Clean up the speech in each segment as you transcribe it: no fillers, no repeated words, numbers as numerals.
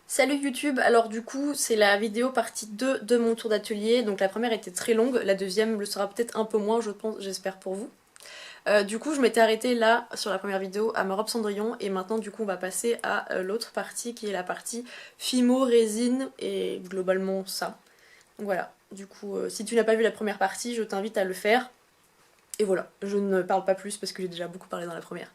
Salut YouTube, alors du coup c'est la vidéo partie 2 de mon tour d'atelier, donc la première était très longue, la deuxième le sera peut-être un peu moins je pense, j'espère pour vous. Du coup je m'étais arrêtée là sur la première vidéo à ma robe Cendrillon et maintenant du coup on va passer à l'autre partie qui est la partie Fimo, résine et globalement ça. Donc voilà, du coup si tu n'as pas vu la première partie je t'invite à le faire et voilà, je ne parle pas plus parce que j'ai déjà beaucoup parlé dans la première.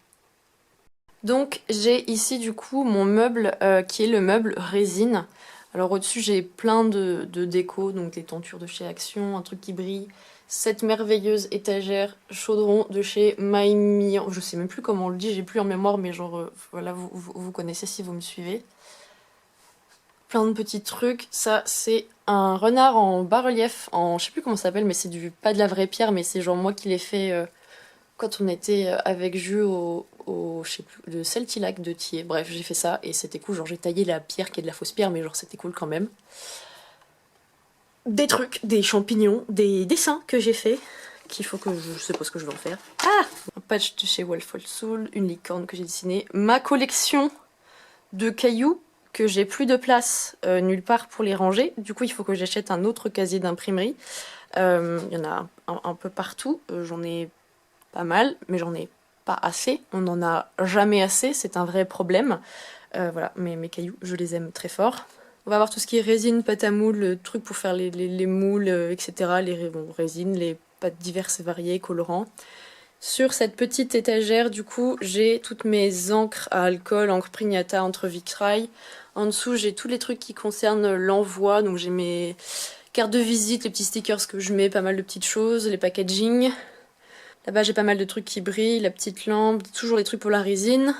Donc j'ai ici du coup mon meuble qui est le meuble résine. Alors au-dessus j'ai plein de déco, donc des tentures de chez Action, un truc qui brille, cette merveilleuse étagère chaudron de chez Maimi, je sais même plus comment on le dit, j'ai plus en mémoire mais genre voilà vous connaissez si vous me suivez. Plein de petits trucs, ça c'est un renard en bas-relief, en je sais plus comment ça s'appelle mais c'est du pas de la vraie pierre mais c'est genre moi qui l'ai fait quand on était avec Jus au je sais plus, le Celtilac de Thiers. Bref, j'ai fait ça et c'était cool. Genre, j'ai taillé la pierre qui est de la fausse pierre, mais genre, c'était cool quand même. Des trucs, des champignons, des dessins que j'ai fait. Qu'il faut que je sais pas ce que je vais en faire. Ah, un patch de chez Wolfhold Soul, une licorne que j'ai dessinée. Ma collection de cailloux que j'ai plus de place nulle part pour les ranger. Du coup, il faut que j'achète un autre casier d'imprimerie. Il y en a un peu partout. J'en ai pas mal, mais j'en ai pas assez. On n'en a jamais assez, c'est un vrai problème. Voilà, mes cailloux, je les aime très fort. On va avoir tout ce qui est résine, pâte à moule, trucs pour faire les moules, etc. Les résines, les pâtes diverses et variées, colorants. Sur cette petite étagère, du coup, j'ai toutes mes encres à alcool, encre Prignata, entre vitrail. En dessous, j'ai tous les trucs qui concernent l'envoi, donc j'ai mes cartes de visite, les petits stickers que je mets, pas mal de petites choses, les packaging. Là-bas j'ai pas mal de trucs qui brillent, la petite lampe, toujours les trucs pour la résine.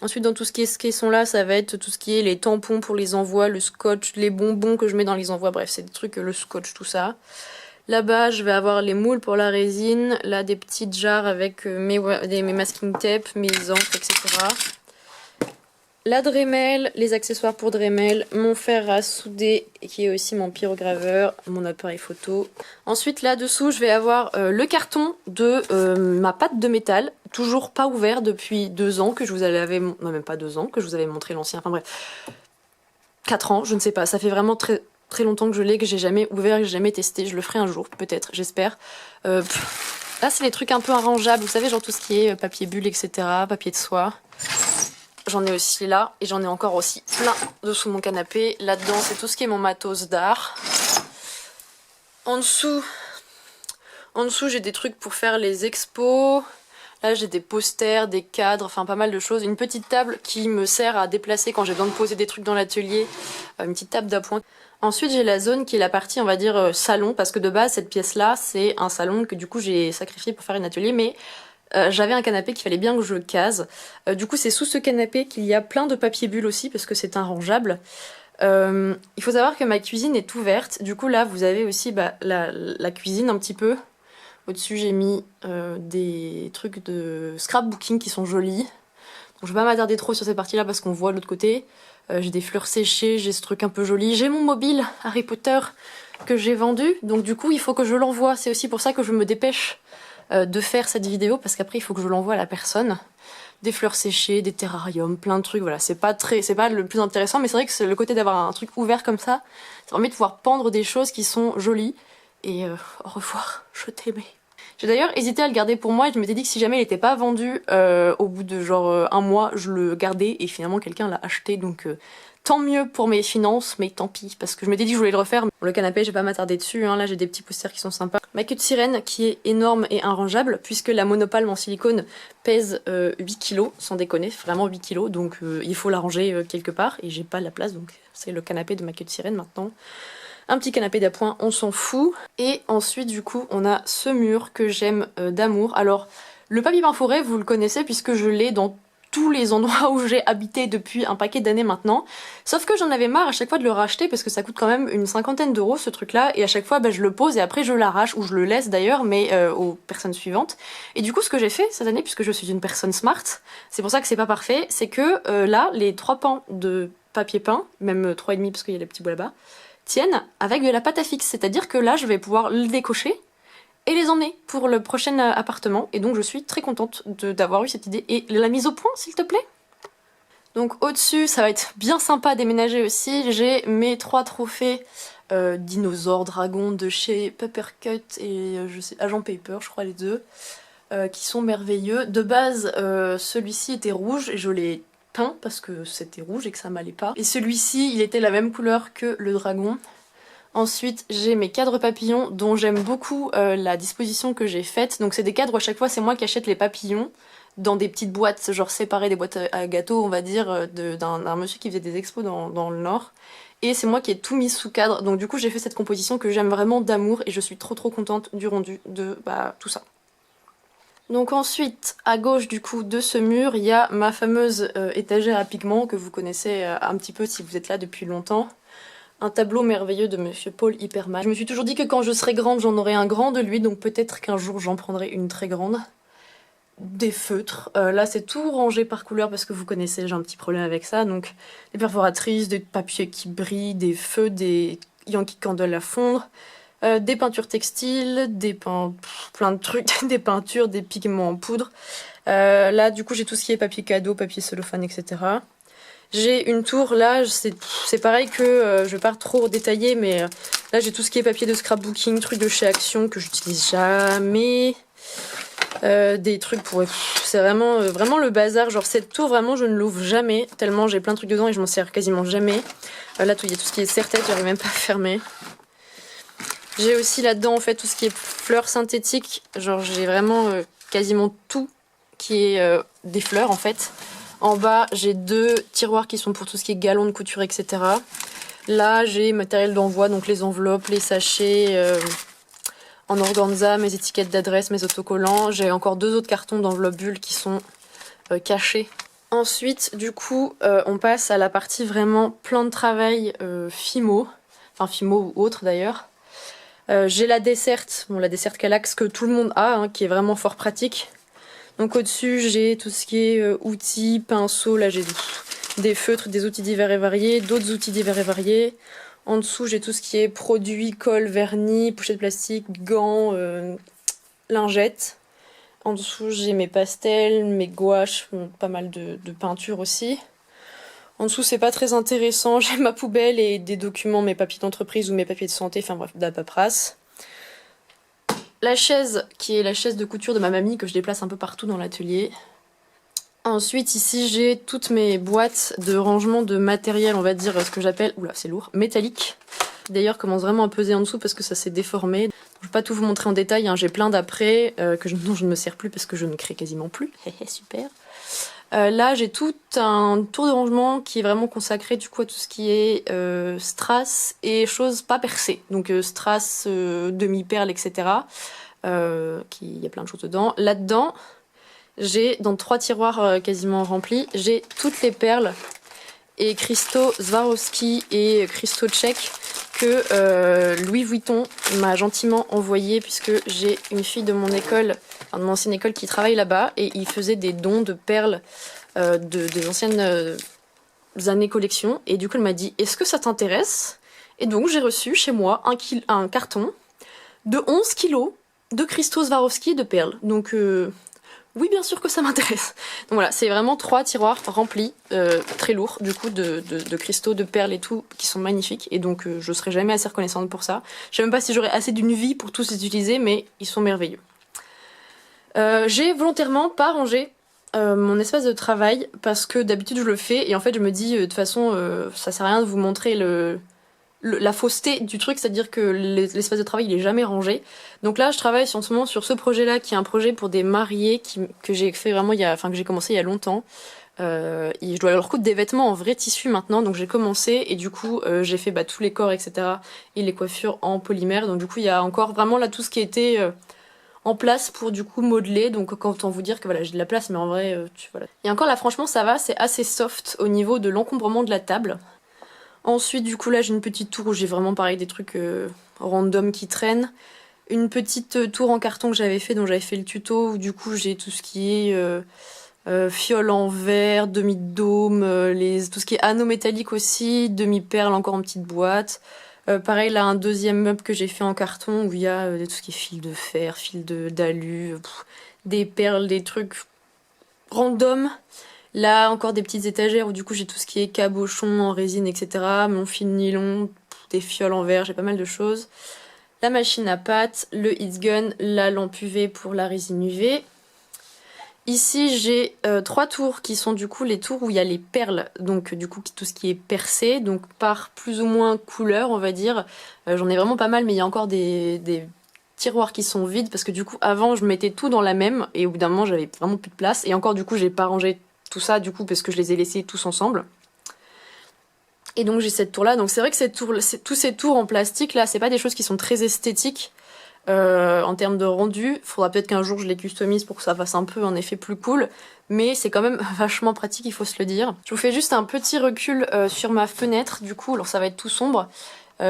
Ensuite dans tout ce qui est ce caisson là, ça va être tout ce qui est les tampons pour les envois, le scotch, les bonbons que je mets dans les envois, bref c'est des trucs, le scotch, tout ça. Là-bas je vais avoir les moules pour la résine, là des petites jarres avec mes masking tape, mes encres, etc. La Dremel, les accessoires pour Dremel, mon fer à souder qui est aussi mon pyrograveur, mon appareil photo. Ensuite là-dessous je vais avoir le carton de ma pâte de métal, toujours pas ouvert depuis 2 ans que je vous avais... Non même pas 2 ans, que je vous avais montré l'ancien, enfin bref. 4 ans, je ne sais pas, ça fait vraiment très longtemps que je l'ai, que j'ai jamais ouvert, que j'ai jamais testé, je le ferai un jour, peut-être, j'espère. Là c'est les trucs un peu arrangeables, vous savez genre tout ce qui est papier bulle, etc., papier de soie. J'en ai aussi là, et j'en ai encore aussi plein dessous mon canapé. Là-dedans, c'est tout ce qui est mon matos d'art. En dessous, j'ai des trucs pour faire les expos. Là, j'ai des posters, des cadres, enfin pas mal de choses. Une petite table qui me sert à déplacer quand j'ai besoin de poser des trucs dans l'atelier. Une petite table d'appoint. Ensuite, j'ai la zone qui est la partie, on va dire, salon, parce que de base, cette pièce-là, c'est un salon que du coup, j'ai sacrifié pour faire un atelier, mais... j'avais un canapé qu'il fallait bien que je case. Du coup, c'est sous ce canapé qu'il y a plein de papier bulle aussi, parce que c'est un rangeable. Il faut savoir que ma cuisine est ouverte. Du coup, là, vous avez aussi la cuisine un petit peu. Au-dessus, j'ai mis des trucs de scrapbooking qui sont jolis. Donc, je vais pas m'attarder trop sur cette partie-là parce qu'on voit de l'autre côté. J'ai des fleurs séchées, j'ai ce truc un peu joli. J'ai mon mobile Harry Potter que j'ai vendu. Donc, du coup, il faut que je l'envoie. C'est aussi pour ça que je me dépêche de faire cette vidéo parce qu'après il faut que je l'envoie à la personne. Des fleurs séchées, des terrariums, plein de trucs, voilà, c'est pas le plus intéressant, mais c'est vrai que c'est le côté d'avoir un truc ouvert comme ça permet de pouvoir pendre des choses qui sont jolies. Et au revoir, je t'aimais. J'ai d'ailleurs hésité à le garder pour moi et je m'étais dit que si jamais il était pas vendu au bout de genre un mois, je le gardais et finalement quelqu'un l'a acheté, donc tant mieux pour mes finances, mais tant pis, parce que je m'étais dit que je voulais le refaire. Le canapé, je vais pas m'attarder dessus, hein. Là j'ai des petits posters qui sont sympas. Ma queue de sirène qui est énorme et arrangeable, puisque la monopalme en silicone pèse 8 kilos, sans déconner, vraiment 8 kilos, donc il faut la ranger quelque part, et j'ai pas la place, donc c'est le canapé de ma queue de sirène maintenant. Un petit canapé d'appoint, on s'en fout. Et ensuite, du coup, on a ce mur que j'aime d'amour. Alors, le papier peint forêt, vous le connaissez puisque je l'ai dans tous les endroits où j'ai habité depuis un paquet d'années maintenant. Sauf que j'en avais marre à chaque fois de le racheter parce que ça coûte quand même une 50aine d'euros ce truc-là. Et à chaque fois, je le pose et après je l'arrache, ou je le laisse d'ailleurs, mais aux personnes suivantes. Et du coup, ce que j'ai fait cette année, puisque je suis une personne smart, c'est pour ça que c'est pas parfait, c'est que là, les 3 pans de papier peint, même 3,5 parce qu'il y a les petits bouts là-bas, tiennent avec de la pâte à fixe, c'est-à-dire que là je vais pouvoir le décocher et les emmener pour le prochain appartement, et donc je suis très contente d'avoir eu cette idée. Et la mise au point s'il te plaît. Donc au-dessus, ça va être bien sympa à déménager aussi. J'ai mes 3 trophées dinosaures, dragons de chez Papercut et je sais, Agent Paper, je crois les deux, qui sont merveilleux. De base, celui-ci était rouge et je l'ai peint parce que c'était rouge et que ça m'allait pas. Et celui-ci, il était la même couleur que le dragon. Ensuite, j'ai mes cadres papillons dont j'aime beaucoup la disposition que j'ai faite. Donc c'est des cadres où à chaque fois c'est moi qui achète les papillons dans des petites boîtes, genre séparées des boîtes à gâteaux, on va dire, d'un monsieur qui faisait des expos dans le Nord. Et c'est moi qui ai tout mis sous cadre. Donc du coup j'ai fait cette composition que j'aime vraiment d'amour et je suis trop contente du rendu de tout ça. Donc ensuite, à gauche du coup de ce mur, il y a ma fameuse étagère à pigments que vous connaissez un petit peu si vous êtes là depuis longtemps. Un tableau merveilleux de Monsieur Paul Hyperman. Je me suis toujours dit que quand je serai grande, j'en aurai un grand de lui, donc peut-être qu'un jour j'en prendrai une très grande. Des feutres. Là c'est tout rangé par couleur parce que vous connaissez, j'ai un petit problème avec ça. Donc des perforatrices, des papiers qui brillent, des feux, des Yankee Candle à fondre. Des peintures textiles, plein de trucs, des peintures, des pigments en poudre. Là, du coup, j'ai tout ce qui est papier cadeau, papier cellophane, etc. J'ai une tour, là, c'est pareil que je vais pas trop détailler, mais là, j'ai tout ce qui est papier de scrapbooking, trucs de chez Action que j'utilise jamais. Des trucs pour... c'est vraiment le bazar. Genre, cette tour, vraiment, je ne l'ouvre jamais, tellement j'ai plein de trucs dedans et je m'en sers quasiment jamais. Là, il y a tout ce qui est serre-tête, j'arrive même pas à fermer. J'ai aussi là-dedans en fait tout ce qui est fleurs synthétiques, genre j'ai vraiment quasiment tout qui est des fleurs en fait. En bas j'ai 2 tiroirs qui sont pour tout ce qui est galons de couture, etc. Là j'ai matériel d'envoi, donc les enveloppes, les sachets en organza, mes étiquettes d'adresse, mes autocollants. J'ai encore 2 autres cartons d'enveloppe bulle qui sont cachés. Ensuite du coup on passe à la partie vraiment plan de travail Fimo, enfin Fimo ou autre d'ailleurs. J'ai la desserte, la desserte Kallax que tout le monde a, hein, qui est vraiment fort pratique. Donc au-dessus, j'ai tout ce qui est outils, pinceaux, là j'ai des feutres, des outils divers et variés, d'autres outils divers et variés. En dessous, j'ai tout ce qui est produits, colle, vernis, pochettes plastique, gants, lingettes. En dessous, j'ai mes pastels, mes gouaches, pas mal de peinture aussi. En dessous, c'est pas très intéressant, j'ai ma poubelle et des documents, mes papiers d'entreprise ou mes papiers de santé, enfin bref, de la paperasse. La chaise, qui est la chaise de couture de ma mamie, que je déplace un peu partout dans l'atelier. Ensuite, ici, j'ai toutes mes boîtes de rangement de matériel, on va dire ce que j'appelle, oula, c'est lourd, métallique. D'ailleurs, commence vraiment à peser en dessous parce que ça s'est déformé. Je vais pas tout vous montrer en détail, hein, j'ai plein d'après dont je ne me sers plus parce que je ne crée quasiment plus. Super. Là j'ai tout un tour de rangement qui est vraiment consacré du coup à tout ce qui est strass et choses pas percées. Donc strass, demi-perles, etc. Il y a plein de choses dedans. Là-dedans, j'ai dans 3 tiroirs quasiment remplis, j'ai toutes les perles et cristaux Swarovski et cristaux tchèques que Louis Vuitton m'a gentiment envoyé puisque j'ai une fille de mon école, enfin de mon ancienne école qui travaille là-bas et il faisait des dons de perles des anciennes années collection et du coup elle m'a dit est-ce que ça t'intéresse? Et donc j'ai reçu chez moi un carton de 11 kilos de cristaux Swarovski et de perles. Donc oui, bien sûr que ça m'intéresse. Donc voilà, c'est vraiment 3 tiroirs remplis, très lourds, du coup, de cristaux, de perles et tout, qui sont magnifiques. Et donc, je serai jamais assez reconnaissante pour ça. Je sais même pas si j'aurai assez d'une vie pour tous les utiliser, mais ils sont merveilleux. J'ai volontairement pas rangé mon espace de travail, parce que d'habitude je le fais, et en fait je me dis, de toute façon, ça sert à rien de vous montrer la fausseté du truc, c'est-à-dire que l'espace de travail il est jamais rangé. Donc là je travaille en ce moment sur ce projet là qui est un projet pour des mariés que j'ai fait vraiment que j'ai commencé il y a longtemps. Je dois leur coudre des vêtements en vrai tissu maintenant, donc j'ai commencé et du coup j'ai fait tous les corps, etc. et les coiffures en polymère. Donc du coup il y a encore vraiment là tout ce qui était en place pour du coup modeler. Donc quand on vous dire que voilà j'ai de la place, mais en vrai voilà. Et encore là franchement ça va, c'est assez soft au niveau de l'encombrement de la table. Ensuite, du coup, là, j'ai une petite tour où j'ai vraiment, pareil, des trucs random qui traînent. Une petite tour en carton que j'avais fait, dont j'avais fait le tuto, où du coup, j'ai tout ce qui est fiole en verre, demi-dôme, tout ce qui est anneaux métalliques aussi, demi-perles encore en petite boîte. Pareil, là, un deuxième meuble que j'ai fait en carton, où il y a tout ce qui est fil de fer, fil d'alu, des perles, des trucs random. Là encore des petites étagères où du coup j'ai tout ce qui est cabochon en résine, etc. Mon fil nylon, des fioles en verre, j'ai pas mal de choses. La machine à pâte, le heat gun, la lampe UV pour la résine UV. Ici j'ai 3 tours qui sont du coup les tours où il y a les perles, donc du coup tout ce qui est percé, donc par plus ou moins couleur on va dire. J'en ai vraiment pas mal mais il y a encore des tiroirs qui sont vides parce que du coup avant je mettais tout dans la même et au bout d'un moment j'avais vraiment plus de place et encore du coup j'ai pas rangé tout ça du coup parce que je les ai laissés tous ensemble. Et donc j'ai cette tour là, donc c'est vrai que tous ces tours en plastique là c'est pas des choses qui sont très esthétiques. En termes de rendu, faudra peut-être qu'un jour je les customise pour que ça fasse un peu un effet plus cool, mais c'est quand même vachement pratique, il faut se le dire. Je vous fais juste un petit recul sur ma fenêtre, du coup, alors ça va être tout sombre.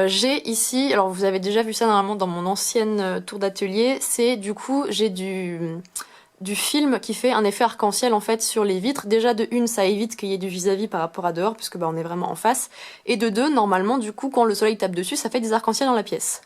J'ai ici, alors vous avez déjà vu ça normalement dans mon ancienne tour d'atelier, c'est du coup, j'ai du film qui fait un effet arc-en-ciel en fait sur les vitres. Déjà de une, ça évite qu'il y ait du vis-à-vis par rapport à dehors, puisque bah, on est vraiment en face. Et de deux, normalement, du coup, quand le soleil tape dessus, ça fait des arcs-en-ciel dans la pièce.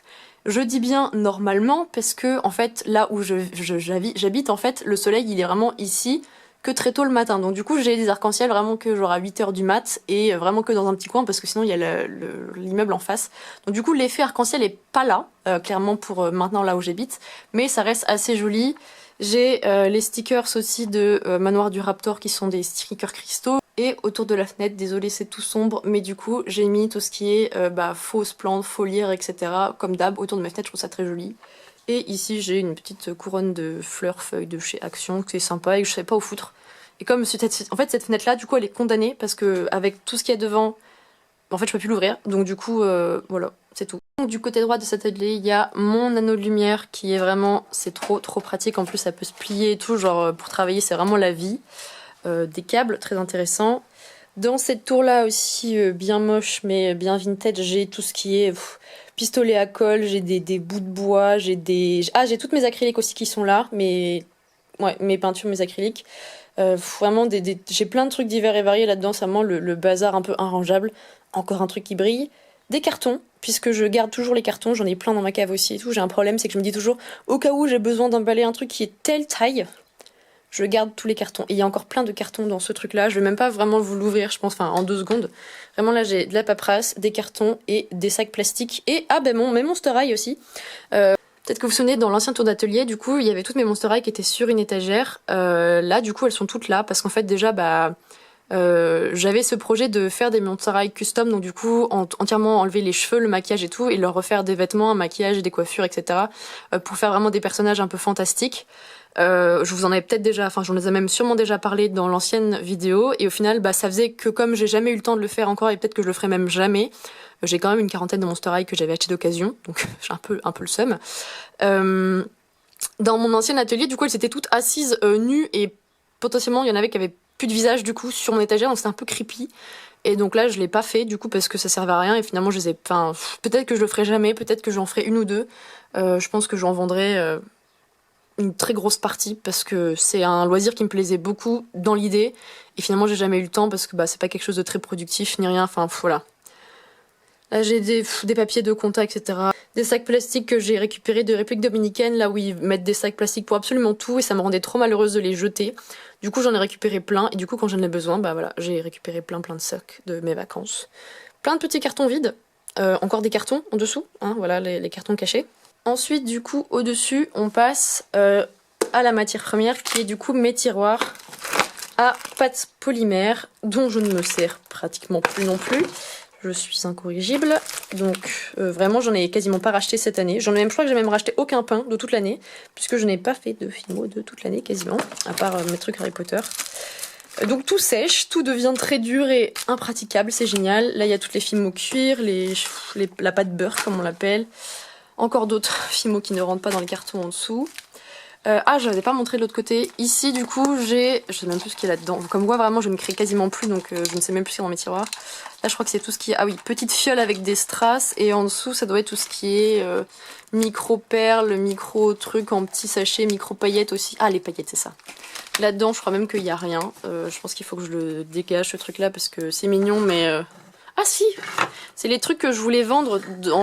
Je dis bien normalement parce que en fait là où j'habite en fait le soleil il est vraiment ici que très tôt le matin, donc du coup j'ai des arcs-en-ciel vraiment que genre à 8h du mat et vraiment que dans un petit coin parce que sinon il y a l'immeuble en face, donc du coup l'effet arc-en-ciel est pas là clairement pour maintenant là où j'habite, mais ça reste assez joli. J'ai les stickers aussi de Manoir du Raptor qui sont des stickers cristaux. Et autour de la fenêtre, désolé c'est tout sombre, mais du coup j'ai mis tout ce qui est fausses plantes, foliaires, etc. Comme d'hab, autour de ma fenêtre, je trouve ça très joli. Et ici j'ai une petite couronne de fleurs feuilles de chez Action, qui est sympa et que je sais pas où foutre. Et comme en fait cette fenêtre là, du coup elle est condamnée parce que avec tout ce qu'il y a devant, en fait je peux plus l'ouvrir. Donc du coup voilà, c'est tout. Donc, du côté droit de cet atelier, il y a mon anneau de lumière qui est vraiment, c'est trop pratique. En plus ça peut se plier et tout, genre pour travailler c'est vraiment la vie. Des câbles très intéressants. Dans cette tour là aussi bien moche mais bien vintage, j'ai tout ce qui est pistolet à colle, j'ai des bouts de bois, j'ai j'ai toutes mes acryliques aussi qui sont là, mes peintures, mes acryliques. Vraiment j'ai plein de trucs divers et variés là-dedans, c'est vraiment le bazar un peu arrangeable. Encore un truc qui brille. Des cartons, puisque je garde toujours les cartons, j'en ai plein dans ma cave aussi et tout. J'ai un problème, c'est que je me dis toujours, au cas où j'ai besoin d'emballer un truc qui est telle taille, je garde tous les cartons. Et il y a encore plein de cartons dans ce truc là. Je vais même pas vraiment vous l'ouvrir, je pense, enfin en 2 secondes. Vraiment là j'ai de la paperasse, des cartons et des sacs plastiques. Et mes Monster High aussi. Peut-être que vous vous souvenez, dans l'ancien tour d'atelier, du coup, il y avait toutes mes Monster High qui étaient sur une étagère. Là, du coup, elles sont toutes là. Parce qu'en fait, déjà, j'avais ce projet de faire des Monster High custom. Donc du coup, entièrement enlever les cheveux, le maquillage et tout. Et leur refaire des vêtements, un maquillage et des coiffures, etc. Pour faire vraiment des personnages un peu fantastiques. Je vous en avais peut-être déjà, enfin j'en ai même sûrement déjà parlé dans l'ancienne vidéo, et au final ça faisait que comme j'ai jamais eu le temps de le faire encore et peut-être que je le ferai même jamais, j'ai quand même une quarantaine de Monster High que j'avais acheté d'occasion, donc j'ai un peu le seum. Dans mon ancien atelier, du coup elles étaient toutes assises nues et potentiellement il y en avait qui avaient plus de visage du coup sur mon étagère, donc c'était un peu creepy. Et donc là je l'ai pas fait du coup parce que ça servait à rien et finalement peut-être que je le ferai jamais, peut-être que j'en ferai une ou deux. Je pense que j'en vendrai une très grosse partie parce que c'est un loisir qui me plaisait beaucoup dans l'idée et finalement j'ai jamais eu le temps parce que c'est pas quelque chose de très productif ni rien, enfin voilà. Là j'ai des papiers de contact, etc. Des sacs plastiques que j'ai récupérés de République Dominicaine, là où ils mettent des sacs plastiques pour absolument tout et ça me rendait trop malheureuse de les jeter. Du coup j'en ai récupéré plein et du coup quand j'en ai besoin, voilà, j'ai récupéré plein de sacs de mes vacances. Plein de petits cartons vides, encore des cartons en dessous, hein, voilà les cartons cachés. Ensuite, du coup, au-dessus, on passe à la matière première qui est du coup mes tiroirs à pâte polymère dont je ne me sers pratiquement plus non plus. Je suis incorrigible, donc vraiment j'en ai quasiment pas racheté cette année. Je crois que j'ai même racheté aucun pain de toute l'année puisque je n'ai pas fait de filmo de toute l'année quasiment, à part mes trucs Harry Potter. Donc tout sèche, tout devient très dur et impraticable, c'est génial. Là il y a toutes les films cuir, la pâte beurre comme on l'appelle. Encore d'autres films qui ne rentrent pas dans les cartons en dessous. Je n'avais pas montré de l'autre côté. Ici, du coup, je sais même plus ce qu'il y a là-dedans. Comme quoi, vraiment, je ne crée quasiment plus, donc je ne sais même plus ce qu'il y a dans mes tiroirs. Là, je crois que c'est tout ce qui est... Ah oui, petite fiole avec des strass. Et en dessous, ça doit être tout ce qui est micro-perles, micro-trucs en petits sachets, micro-paillettes aussi. Ah, les paillettes, c'est ça. Là-dedans, je crois même qu'il n'y a rien. Je pense qu'il faut que je le dégage, ce truc-là, parce que c'est mignon, mais... Ah si! C'est les trucs que je voulais vendre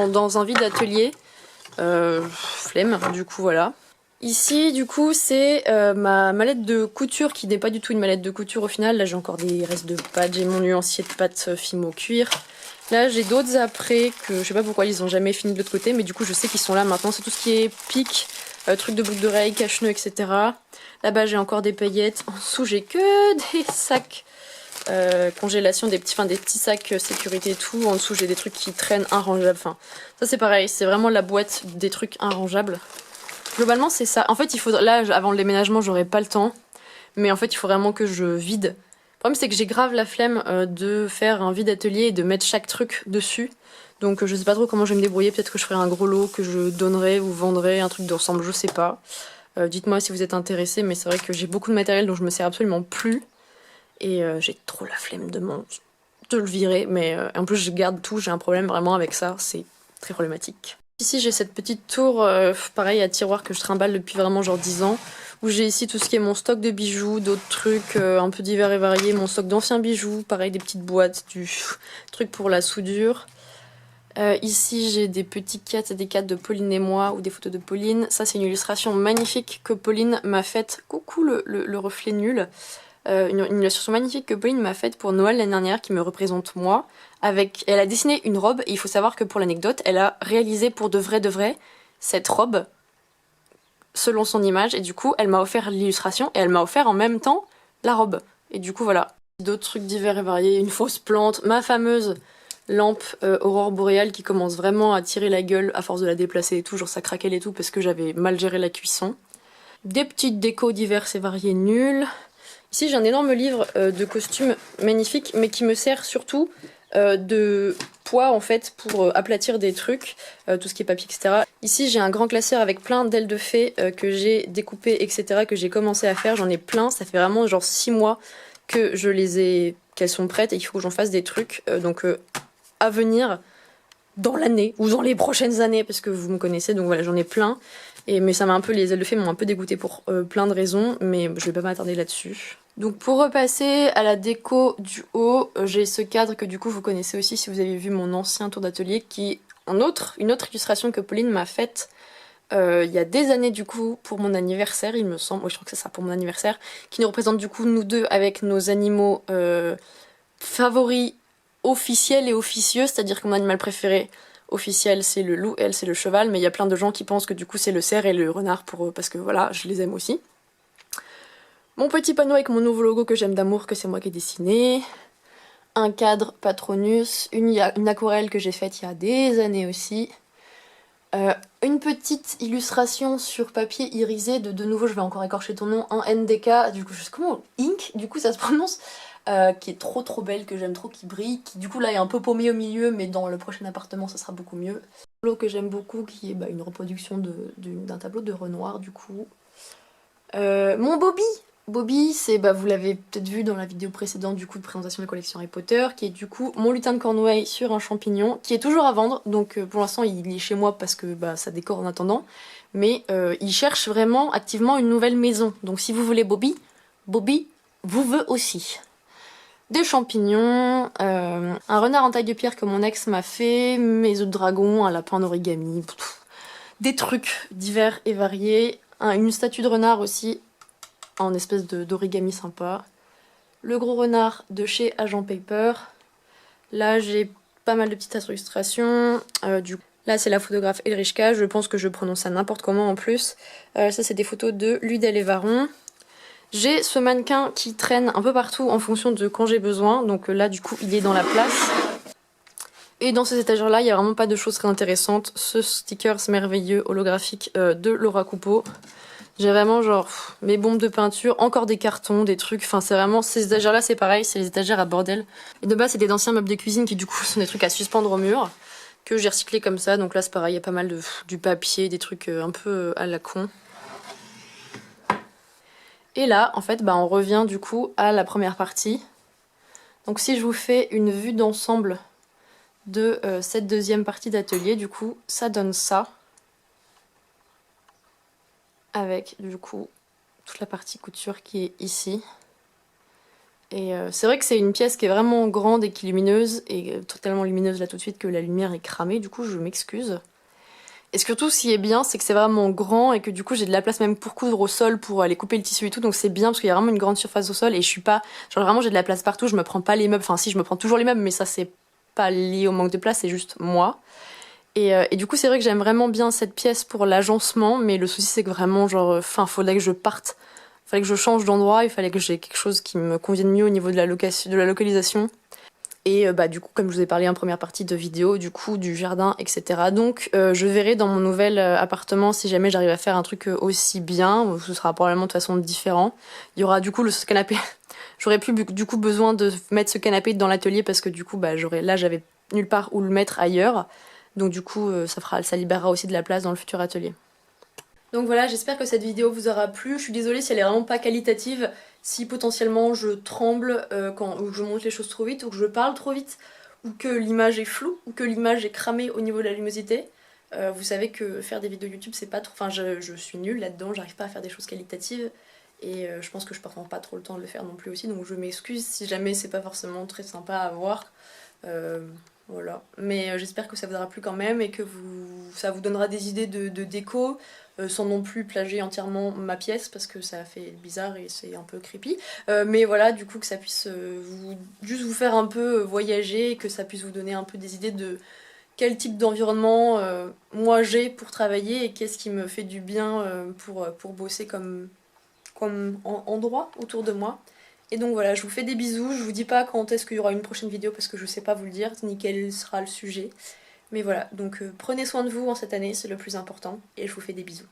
dans un vide atelier. Flemme, du coup, voilà. Ici, du coup, c'est ma mallette de couture qui n'est pas du tout une mallette de couture au final. Là, j'ai encore des restes de pâtes, j'ai mon nuancier de pâtes Fimo cuir. Là, j'ai d'autres après que je sais pas pourquoi ils ont jamais fini de l'autre côté, mais du coup, je sais qu'ils sont là maintenant. C'est tout ce qui est pic, trucs de boucle d'oreilles, cache-nœuds, etc. Là-bas, j'ai encore des paillettes. En dessous, j'ai que des sacs congélation, des petits sacs sécurité et tout. En dessous, j'ai des trucs qui traînent inrangeables. Enfin, ça, c'est pareil. C'est vraiment la boîte des trucs inrangeables. Globalement, c'est ça. En fait, il faut là, avant le déménagement, j'aurais pas le temps. Mais en fait, il faut vraiment que je vide. Le problème, c'est que j'ai grave la flemme de faire un vide atelier et de mettre chaque truc dessus. Donc, je sais pas trop comment je vais me débrouiller. Peut-être que je ferai un gros lot que je donnerai ou vendrai, un truc d'ensemble, je sais pas. Dites-moi si vous êtes intéressés, mais c'est vrai que j'ai beaucoup de matériel dont je me sers absolument plus. Et j'ai trop la flemme de le virer. Mais en plus, je garde tout. J'ai un problème vraiment avec ça. C'est très problématique. Ici, j'ai cette petite tour, pareil, à tiroir que je trimballe depuis vraiment genre 10 ans. Où j'ai ici tout ce qui est mon stock de bijoux, d'autres trucs un peu divers et variés. Mon stock d'anciens bijoux, pareil, des petites boîtes, du truc pour la soudure. Ici, j'ai des petits cadres, des cadres de Pauline et moi, ou des photos de Pauline. Ça, c'est une illustration magnifique que Pauline m'a faite. Coucou le reflet nul. Une illustration magnifique que Pauline m'a faite pour Noël l'année dernière, qui me représente moi. Elle a dessiné une robe, et il faut savoir que pour l'anecdote, elle a réalisé pour de vrai, cette robe, selon son image, et du coup, elle m'a offert l'illustration, et elle m'a offert en même temps la robe. Et du coup, voilà. D'autres trucs divers et variés, une fausse plante, ma fameuse lampe aurore boréale qui commence vraiment à tirer la gueule à force de la déplacer et tout, genre ça craquait et tout parce que j'avais mal géré la cuisson. Des petites décos diverses et variées nulles. Ici j'ai un énorme livre de costumes magnifique mais qui me sert surtout de poids en fait pour aplatir des trucs, tout ce qui est papier etc. Ici j'ai un grand classeur avec plein d'ailes de fée que j'ai découpées etc. que j'ai commencé à faire, j'en ai plein, ça fait vraiment genre 6 mois que je les ai, qu'elles sont prêtes et il faut que j'en fasse des trucs donc à venir dans l'année ou dans les prochaines années parce que vous me connaissez donc voilà j'en ai plein mais ça m'a un peu, les ailes de fée m'ont un peu dégoûté pour plein de raisons mais je vais pas m'attarder là-dessus. Donc pour repasser à la déco du haut, j'ai ce cadre que du coup vous connaissez aussi si vous avez vu mon ancien tour d'atelier qui est une autre illustration que Pauline m'a faite il y a des années du coup pour mon anniversaire il me semble, oui je crois que c'est ça pour mon anniversaire, qui nous représente du coup nous deux avec nos animaux favoris officiel et officieux, c'est-à-dire que mon animal préféré officiel c'est le loup, elle c'est le cheval, mais il y a plein de gens qui pensent que du coup c'est le cerf et le renard pour eux, parce que voilà, je les aime aussi. Mon petit panneau avec mon nouveau logo que j'aime d'amour, que c'est moi qui ai dessiné. Un cadre Patronus, une aquarelle que j'ai faite il y a des années aussi. Une petite illustration sur papier irisé de nouveau, je vais encore écorcher ton nom, un NDK, du coup je sais comment, Ink, du coup ça se prononce. Qui est trop belle, que j'aime trop, qui brille, qui du coup là est un peu paumé au milieu, mais dans le prochain appartement ça sera beaucoup mieux. Un tableau que j'aime beaucoup, qui est une reproduction d'un tableau de Renoir du coup. Mon Bobby. Bobby, c'est, vous l'avez peut-être vu dans la vidéo précédente du coup de présentation de la collection Harry Potter, qui est du coup mon lutin de Cornouailles sur un champignon, qui est toujours à vendre, donc pour l'instant il est chez moi parce que ça décore en attendant, mais il cherche vraiment activement une nouvelle maison, donc si vous voulez Bobby, Bobby vous veut aussi. Des champignons, un renard en taille de pierre que mon ex m'a fait, mes œufs de dragon, un lapin en origami, des trucs divers et variés, une statue de renard aussi, en espèce d'origami sympa, le gros renard de chez Agent Paper, là j'ai pas mal de petites illustrations, là c'est la photographe Elrichka, je pense que je prononce ça n'importe comment en plus, ça c'est des photos de Ludel et Varon. J'ai ce mannequin qui traîne un peu partout en fonction de quand j'ai besoin, donc là du coup il est dans la place. Et dans ces étagères là il n'y a vraiment pas de choses très intéressantes. Ce stickers merveilleux holographique de Laura Coupeau. J'ai vraiment genre mes bombes de peinture, encore des cartons, des trucs, enfin c'est vraiment, ces étagères là c'est pareil, c'est les étagères à bordel. Et de base c'est des anciens meubles de cuisine qui du coup sont des trucs à suspendre au mur, que j'ai recyclé comme ça, donc là c'est pareil, il y a pas mal du papier, des trucs un peu à la con. Et là, en fait, on revient du coup à la première partie. Donc si je vous fais une vue d'ensemble de cette deuxième partie d'atelier, du coup, ça donne ça. Avec, du coup, toute la partie couture qui est ici. Et c'est vrai que c'est une pièce qui est vraiment grande et qui est lumineuse, et totalement lumineuse là tout de suite que la lumière est cramée, du coup je m'excuse. Et surtout, ce qui est bien, c'est que c'est vraiment grand et que du coup, j'ai de la place même pour coudre au sol, pour aller couper le tissu et tout. Donc c'est bien parce qu'il y a vraiment une grande surface au sol et je suis pas. Genre vraiment, j'ai de la place partout, je me prends pas les meubles. Enfin, si, je me prends toujours les meubles, mais ça, c'est pas lié au manque de place, c'est juste moi. Et du coup, c'est vrai que j'aime vraiment bien cette pièce pour l'agencement, mais le souci, c'est que vraiment, genre, enfin, faudrait que je parte. Fallait que je change d'endroit, il fallait que j'ai quelque chose qui me convienne mieux au niveau de la localisation. Et bah du coup, comme je vous ai parlé en première partie de vidéo, du coup, du jardin, etc. Donc je verrai dans mon nouvel appartement si jamais j'arrive à faire un truc aussi bien, ce sera probablement de façon différente. Il y aura du coup le canapé. J'aurais plus du coup besoin de mettre ce canapé dans l'atelier parce que du coup, bah j'avais nulle part où le mettre ailleurs. Donc du coup, ça libérera aussi de la place dans le futur atelier. Donc voilà, j'espère que cette vidéo vous aura plu. Je suis désolée si elle est vraiment pas qualitative, si potentiellement je tremble ou que je monte les choses trop vite, ou que je parle trop vite, ou que l'image est floue, ou que l'image est cramée au niveau de la luminosité. Vous savez que faire des vidéos YouTube, c'est pas trop... Enfin, je suis nulle là-dedans, j'arrive pas à faire des choses qualitatives, et je pense que je prends pas trop le temps de le faire non plus aussi, donc je m'excuse si jamais c'est pas forcément très sympa à voir. Euh, voilà. Mais j'espère que ça vous aura plu quand même et que ça vous donnera des idées de déco sans non plus plager entièrement ma pièce parce que ça fait bizarre et c'est un peu creepy. Mais voilà, du coup que ça puisse juste vous faire un peu voyager et que ça puisse vous donner un peu des idées de quel type d'environnement moi j'ai pour travailler et qu'est-ce qui me fait du bien pour bosser comme endroit autour de moi. Et donc voilà, je vous fais des bisous, je vous dis pas quand est-ce qu'il y aura une prochaine vidéo parce que je sais pas vous le dire, ni quel sera le sujet. Mais voilà, donc prenez soin de vous en cette année, c'est le plus important, et je vous fais des bisous.